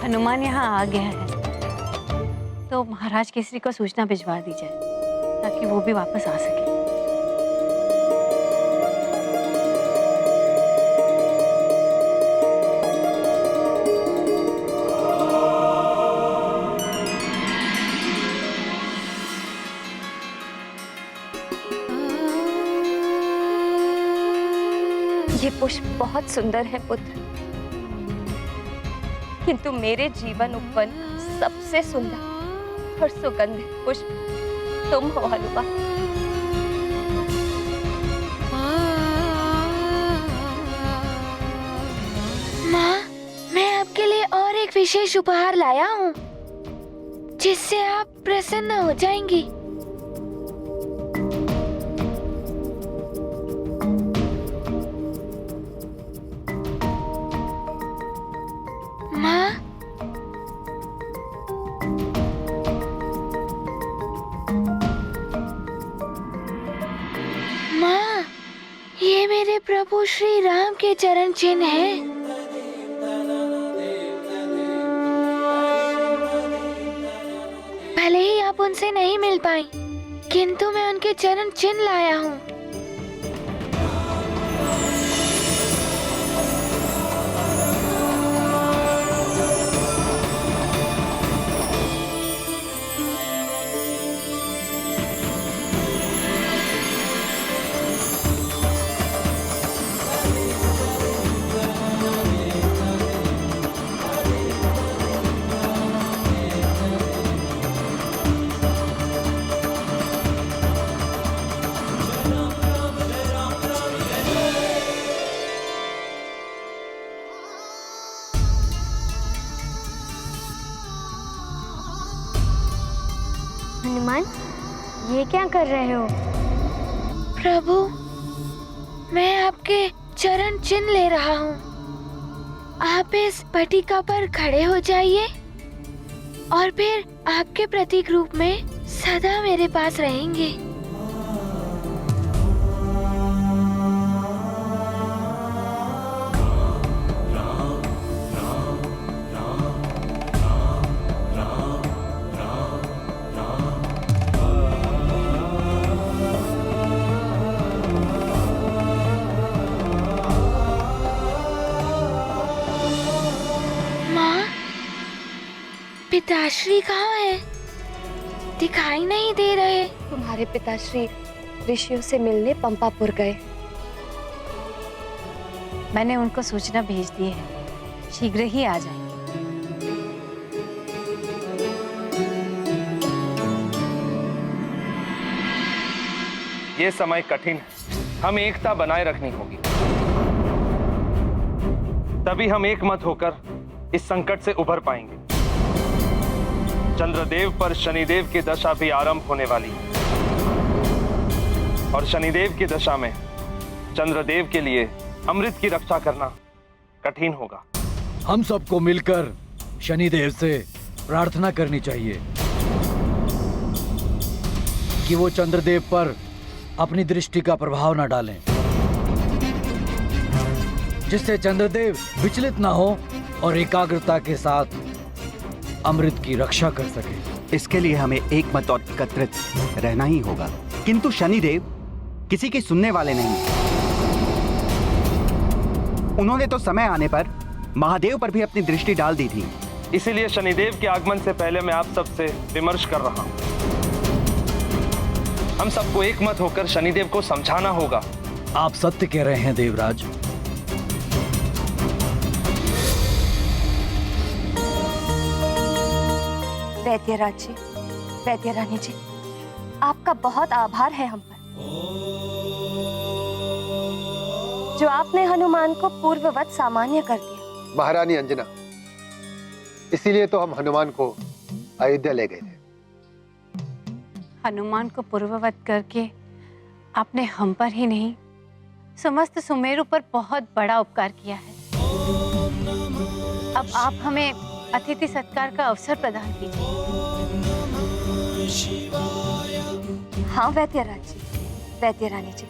हनुमान यहाँ आ गया है तो महाराज केसरी को सूचना भिजवा दी जाए ताकि वो भी वापस आ सके। ये पुष्प बहुत सुंदर है पुत्र, किंतु मेरे जीवन उपवन सबसे सुंदर और सुगंधित पुष्प तुम हो हनुमान। माँ, मैं आपके लिए और एक विशेष उपहार लाया हूँ जिससे आप प्रसन्न हो जाएंगी। माँ, माँ, ये मेरे प्रभु श्री राम के चरण चिन्ह हैं। भले ही आप उनसे नहीं मिल पाई, किंतु मैं उनके चरण चिन्ह लाया हूँ। हनुमान, ये क्या कर रहे हो? प्रभु, मैं आपके चरण चिन्ह ले रहा हूँ। आप इस पटिका पर खड़े हो जाइए और फिर आपके प्रतीक रूप में सदा मेरे पास रहेंगे। पिताश्री कहाँ है? दिखाई नहीं दे रहे। तुम्हारे पिताश्री ऋषियों से मिलने पंपापुर गए। मैंने उनको सूचना भेज दी है, शीघ्र ही आ जाएंगे। ये समय कठिन है, हमें एकता बनाए रखनी होगी, तभी हम एक मत होकर इस संकट से उभर पाएंगे। चंद्रदेव पर शनिदेव की दशा भी आरंभ होने वाली है और शनिदेव की दशा में चंद्रदेव के लिए अमृत की रक्षा करना कठिन होगा। हम सबको मिलकर शनिदेव से प्रार्थना करनी चाहिए कि वो चंद्रदेव पर अपनी दृष्टि का प्रभाव न डालें, जिससे चंद्रदेव विचलित ना हो और एकाग्रता के साथ अमृत की रक्षा कर सके। इसके लिए हमें एक मत और एकत्रित रहना ही होगा, किंतु शनिदेव किसी की सुनने वाले नहीं। उन्होंने तो समय आने पर महादेव पर भी अपनी दृष्टि डाल दी थी। इसीलिए शनिदेव के आगमन से पहले मैं आप सबसे विमर्श कर रहा हूं। हम सबको एक मत होकर शनिदेव को समझाना होगा। आप सत्य कह रहे हैं देवराज। वैद्यराज जी, वैद्य रानी जी, आपका बहुत आभार है हम पर, जो आपने हनुमान को पूर्ववत सामान्य कर दिया। महारानी अंजना, इसीलिए तो हम हनुमान को अयोध्या ले गए थे। हनुमान को पूर्ववत करके आपने हम पर ही नहीं, समस्त सुमेरु पर बहुत बड़ा उपकार किया है। अब आप हमें अतिथि सत्कार का अवसर प्रदान कीजिए। हाँ वैद्यराज जी, वैद्य रानी जी,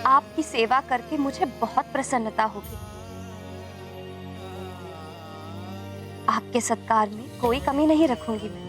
आपकी सेवा करके मुझे बहुत प्रसन्नता होगी। आपके सत्कार में कोई कमी नहीं रखूंगी मैं।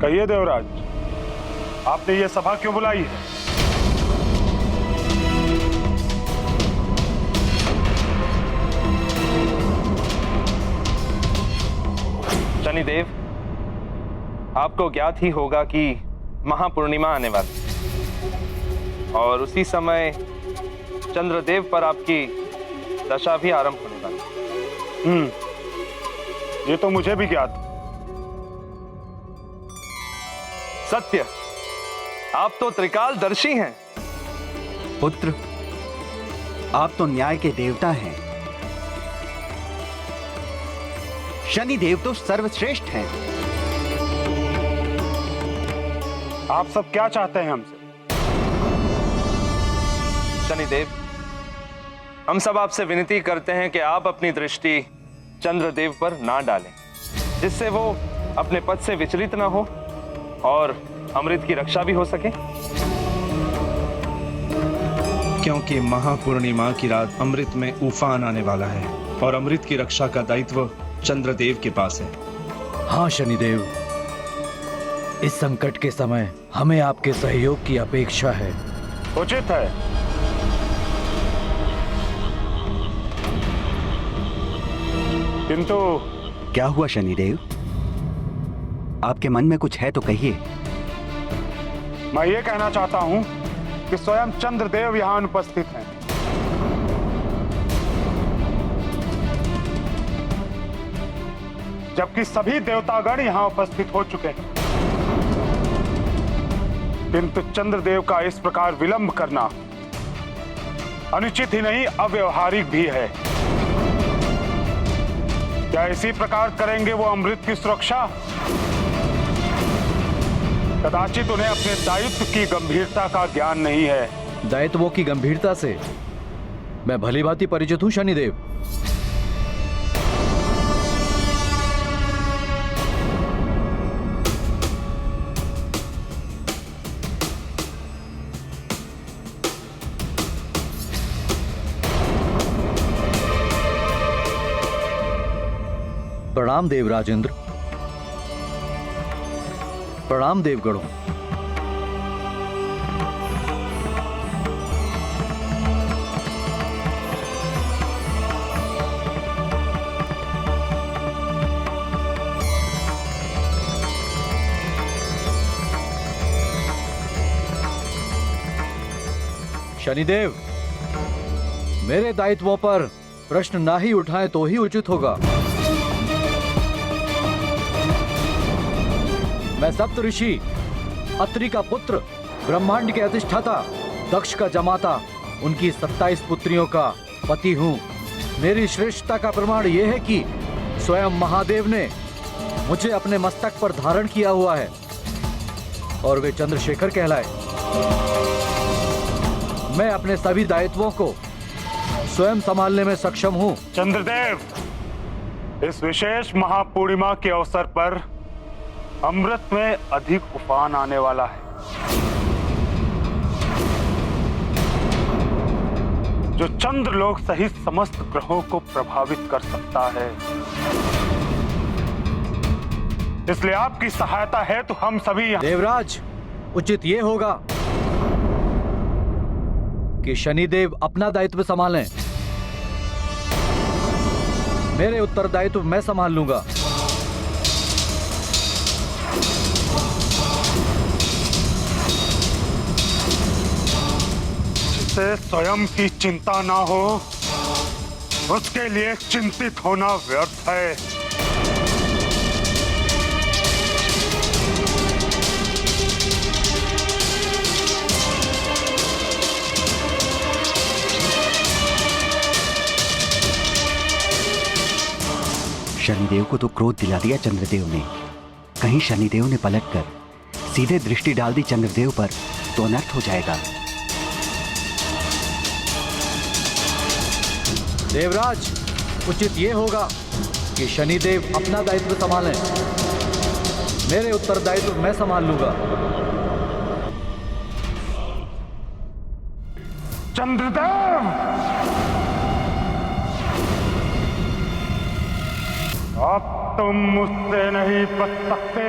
कहिए देवराज, आपने ये सभा क्यों बुलाई है? शनिदेव, आपको ज्ञात ही होगा कि महापूर्णिमा आने वाली और उसी समय चंद्रदेव पर आपकी दशा भी आरंभ होने वाली। ये तो मुझे भी ज्ञात। सत्य, आप तो त्रिकालदर्शी हैं। पुत्र, आप तो न्याय के देवता हैं। शनि देव तो सर्वश्रेष्ठ हैं। आप सब क्या चाहते हैं हमसे? शनिदेव, हम सब आपसे विनती करते हैं कि आप अपनी दृष्टि चंद्रदेव पर ना डालें, जिससे वो अपने पद से विचलित ना हो और अमृत की रक्षा भी हो सके। क्योंकि महापूर्णिमा की रात अमृत में उफान आने वाला है और अमृत की रक्षा का दायित्व चंद्रदेव के पास है। हाँ शनिदेव, इस संकट के समय हमें आपके सहयोग की अपेक्षा है। उचित है। किंतु क्या हुआ शनिदेव? आपके मन में कुछ है तो कहिए। मैं ये कहना चाहता हूं कि स्वयं चंद्रदेव यहां उपस्थित हैं। जबकि सभी देवतागण यहां उपस्थित हो चुके हैं, किंतु चंद्रदेव का इस प्रकार विलंब करना अनुचित ही नहीं, अव्यवहारिक भी है। क्या इसी प्रकार करेंगे वो अमृत की सुरक्षा? कदाचित उन्हें अपने दायित्व की गंभीरता का ज्ञान नहीं है। दायित्वों की गंभीरता से मैं भलीभांति परिचित हूं शनिदेव। प्रणाम देव राजेंद्र। प्रणाम देवगणों। शनिदेव, मेरे दायित्वों पर प्रश्न ना ही उठाएं तो ही उचित होगा। मैं सप्त ऋषि, अत्रि का पुत्र, ब्रह्मांड के अधिष्ठाता, दक्ष का जमाता, उनकी 27 पुत्रियों का पति हूँ। मेरी श्रेष्ठता का प्रमाण यह है कि स्वयं महादेव ने मुझे अपने मस्तक पर धारण किया हुआ है और वे चंद्रशेखर कहलाए। मैं अपने सभी दायित्वों को स्वयं संभालने में सक्षम हूँ। चंद्रदेव, इस विशेष महापूर्णिमा के अवसर पर अमृत में अधिक उफान आने वाला है, जो चंद्रलोक सहित समस्त ग्रहों को प्रभावित कर सकता है। इसलिए आपकी सहायता है तो हम सभी देवराज, उचित ये होगा कि शनिदेव अपना दायित्व संभालें। मेरे उत्तरदायित्व मैं संभाल लूंगा। जिससे स्वयं की चिंता ना हो, उसके लिए चिंतित होना व्यर्थ है। शनिदेव को तो क्रोध दिला दिया चंद्रदेव ने। कहीं शनिदेव ने पलटकर सीधे दृष्टि डाल दी चंद्रदेव पर तो अनर्थ हो जाएगा। देवराज, उचित ये होगा कि शनिदेव अपना दायित्व संभालें। मेरे उत्तरदायित्व मैं संभाल लूंगा। चंद्रदेव, अब तुम मुझसे नहीं बच सकते।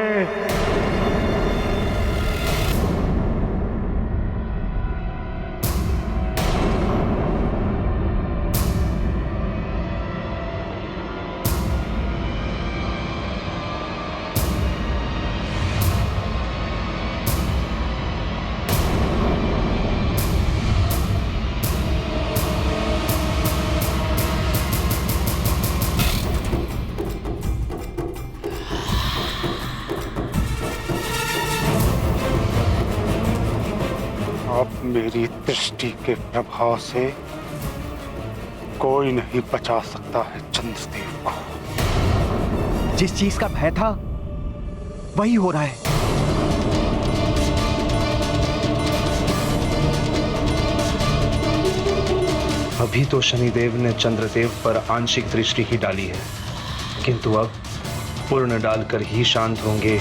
अब मेरी दृष्टि के प्रभाव से कोई नहीं बचा सकता है चंद्रदेव को। जिस चीज का भय था वही हो रहा है। अभी तो शनिदेव ने चंद्रदेव पर आंशिक दृष्टि ही डाली है, किंतु अब पूर्ण डालकर ही शांत होंगे।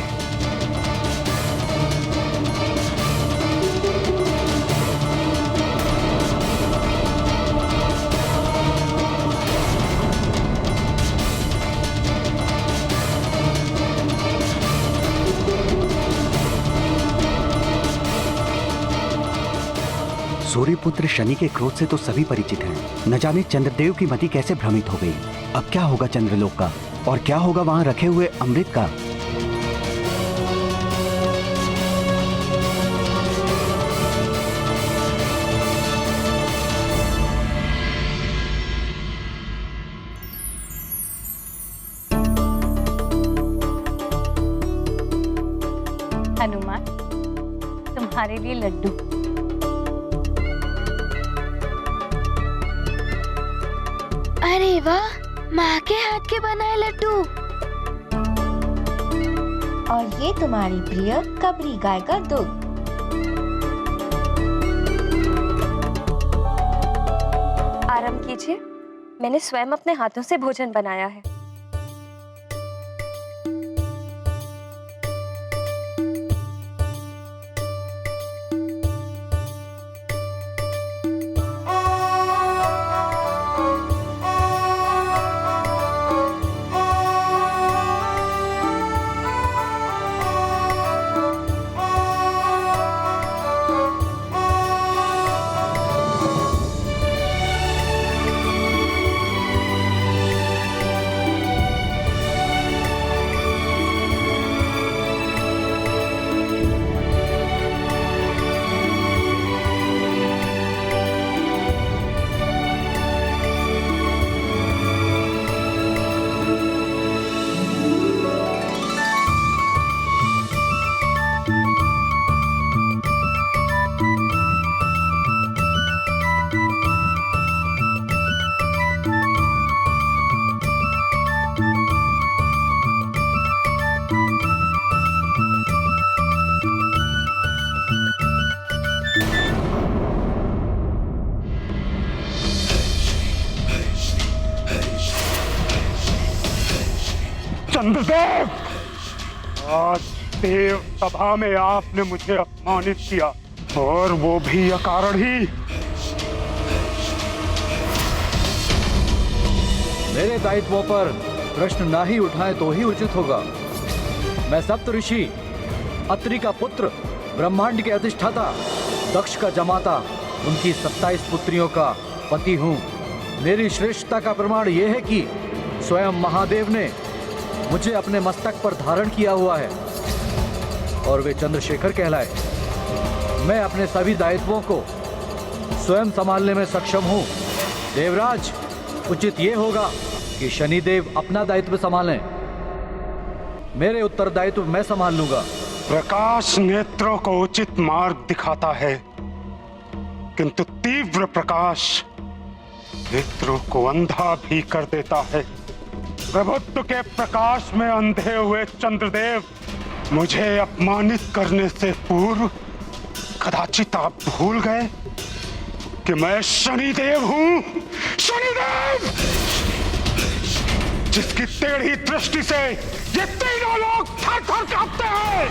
सूर्यपुत्र शनि के क्रोध से तो सभी परिचित हैं। न जाने चंद्रदेव की मति कैसे भ्रमित हो गई। अब क्या होगा चंद्रलोक का, और क्या होगा वहां रखे हुए अमृत का। हनुमान, तुम्हारे लिए लड्डू। अरे वाह, माँ के हाथ के बनाए लड्डू। और ये तुम्हारी प्रिय कबरी गाय का दूध। आराम कीजिए, मैंने स्वयं अपने हाथों से भोजन बनाया है। चंद्रदेव, आज देव सभा में आपने मुझे अपमानित किया, और वो भी अकारण ही। मेरे दायित्वों पर प्रश्न ना ही उठाएं तो ही उचित होगा। मैं सप्त ऋषि, अत्रि का पुत्र, ब्रह्मांड के अधिष्ठाता, दक्ष का जमाता, उनकी 27 पुत्रियों का पति हूँ। मेरी श्रेष्ठता का प्रमाण यह है कि स्वयं महादेव ने मुझे अपने मस्तक पर धारण किया हुआ है और वे चंद्रशेखर कहलाए। मैं अपने सभी दायित्वों को स्वयं संभालने में सक्षम हूँ। देवराज, उचित ये होगा कि शनिदेव अपना दायित्व संभालें। मेरे उत्तरदायित्व मैं संभाल लूंगा। प्रकाश नेत्रों को उचित मार्ग दिखाता है, किंतु तीव्र प्रकाश नेत्रों को अंधा भी कर देता है। प्रभुत्व के प्रकाश में अंधे हुए चंद्रदेव, मुझे अपमानित करने से पूर्व कदाचित आप भूल गए कि मैं शनिदेव हूं। शनिदेव, जिसकी टेढ़ी दृष्टि से ये तीनों लोग थर-थर कांपते हैं।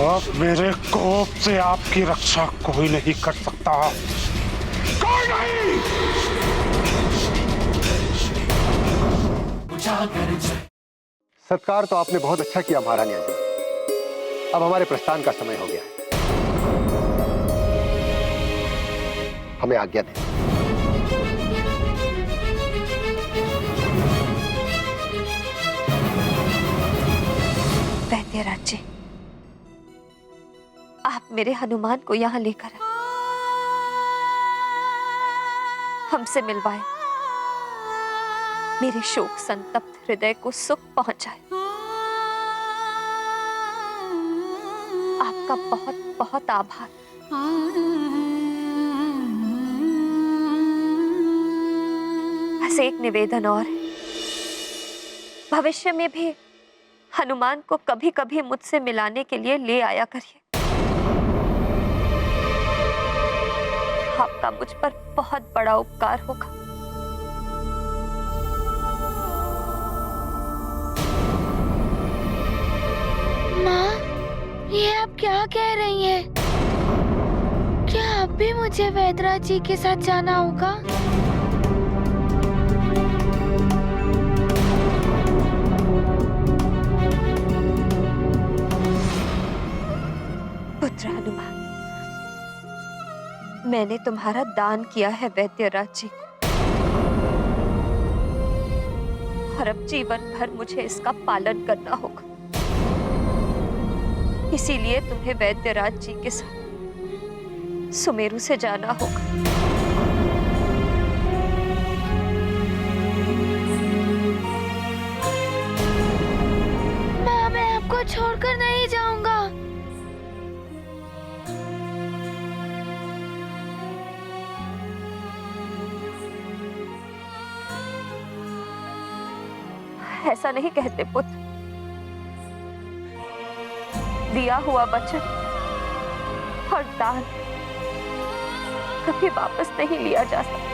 अब मेरे कोप से आपकी रक्षा कोई नहीं कर सकता, कोई नहीं। सत्कार तो आपने बहुत अच्छा किया महारानी अंजना। अब हमारे प्रस्थान का समय हो गया है, हमें आज्ञा दें। वैद्यराज जी, आप मेरे हनुमान को यहाँ लेकर आए, हमसे मिलवाए, मेरे शोक संतप्त हृदय को सुख पहुंचाए। आपका बहुत बहुत आभार। बस एक निवेदन और है, भविष्य में भी हनुमान को कभी कभी मुझसे मिलाने के लिए ले आया करिए। आपका मुझ पर बहुत बड़ा उपकार होगा। माँ, ये आप क्या कह रही हैं? क्या अब भी मुझे वैद्यराज जी के साथ जाना होगा? पुत्र हनुमान, मैंने तुम्हारा दान किया है वैद्यराज जी को, और अब जीवन भर मुझे इसका पालन करना होगा। इसीलिए तुम्हें वैद्यराज जी के साथ सुमेरु से जाना होगा। माँ, मैं आपको छोड़कर नहीं जाऊंगा। ऐसा नहीं कहते पुत्र, दिया हुआ वचन और दान कभी वापस नहीं लिया जा सकता।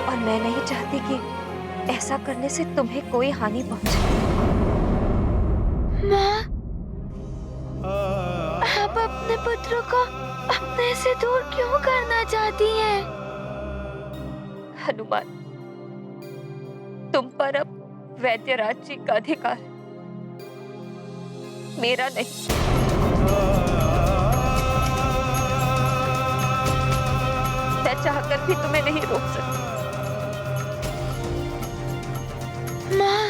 और मैं नहीं चाहती कि ऐसा करने से तुम्हें कोई हानि पहुंचे। माँ, आप अपने पुत्र को अपने से दूर क्यों करना चाहती हैं? हनुमान, तुम पर अब वैद्यराज जी का अधिकार है, मेरा नहीं। मैं चाहकर भी तुम्हें नहीं रोक सकती। माँ,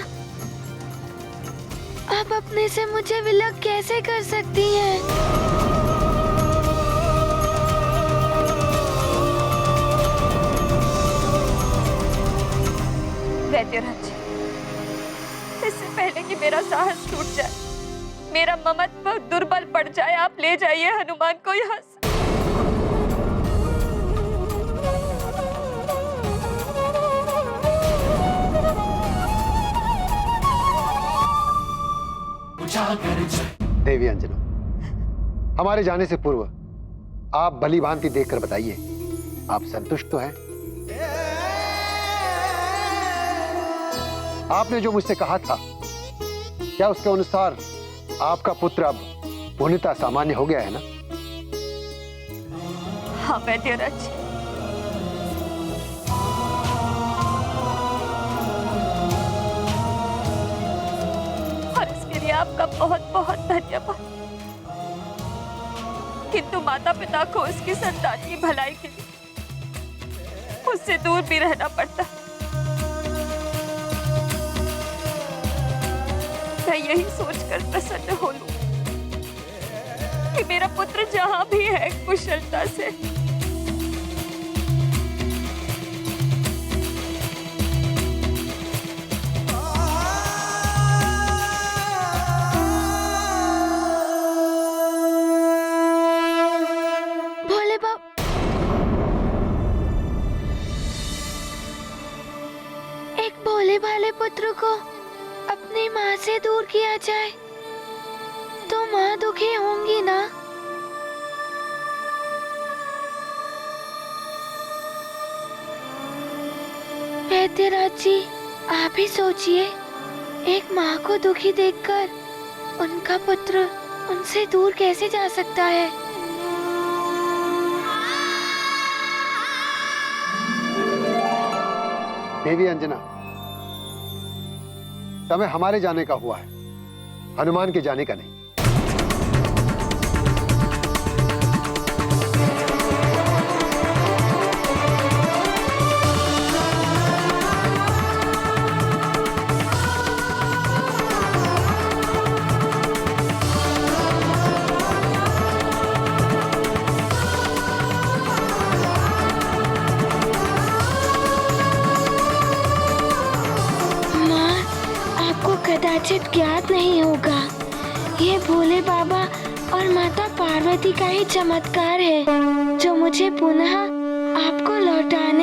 आप अपने से मुझे विलग कैसे कर सकती हैं? वैद्यराज जी, इससे पहले कि मेरा साहस टूट जाए, मेरा ममत्व दुर्बल पड़ जाए, आप ले जाइए हनुमान को यहाँ से। देवी अंजना, हमारे जाने से पूर्व आप भली भांति देखकर बताइए, आप संतुष्ट तो हैं? आपने जो मुझसे कहा था, क्या उसके अनुसार आपका पुत्र अब पूर्णतः सामान्य हो गया है ना? हाँ वैद्यराज जी, और इसके लिए आपका बहुत बहुत धन्यवाद। किंतु माता पिता को उसकी संतान की भलाई के लिए उससे दूर भी रहना पड़ता है। मैं यही सोचकर प्रसन्न हो लूं कि मेरा पुत्र जहां भी है कुशलता से। भोले बाबा, एक भोले भाले पुत्र को अपनी माँ से दूर किया जाए तो माँ दुखी होंगी ना? वैद्यराज जी, आप ही सोचिए, एक माँ को दुखी देखकर उनका पुत्र उनसे दूर कैसे जा सकता है? देवी अंजना, समय हमारे जाने का हुआ है, हनुमान के जाने का नहीं। कदाचित ज्ञात नहीं होगा, ये भोले बाबा और माता पार्वती का ही चमत्कार है जो मुझे पुनः आपको लौटाने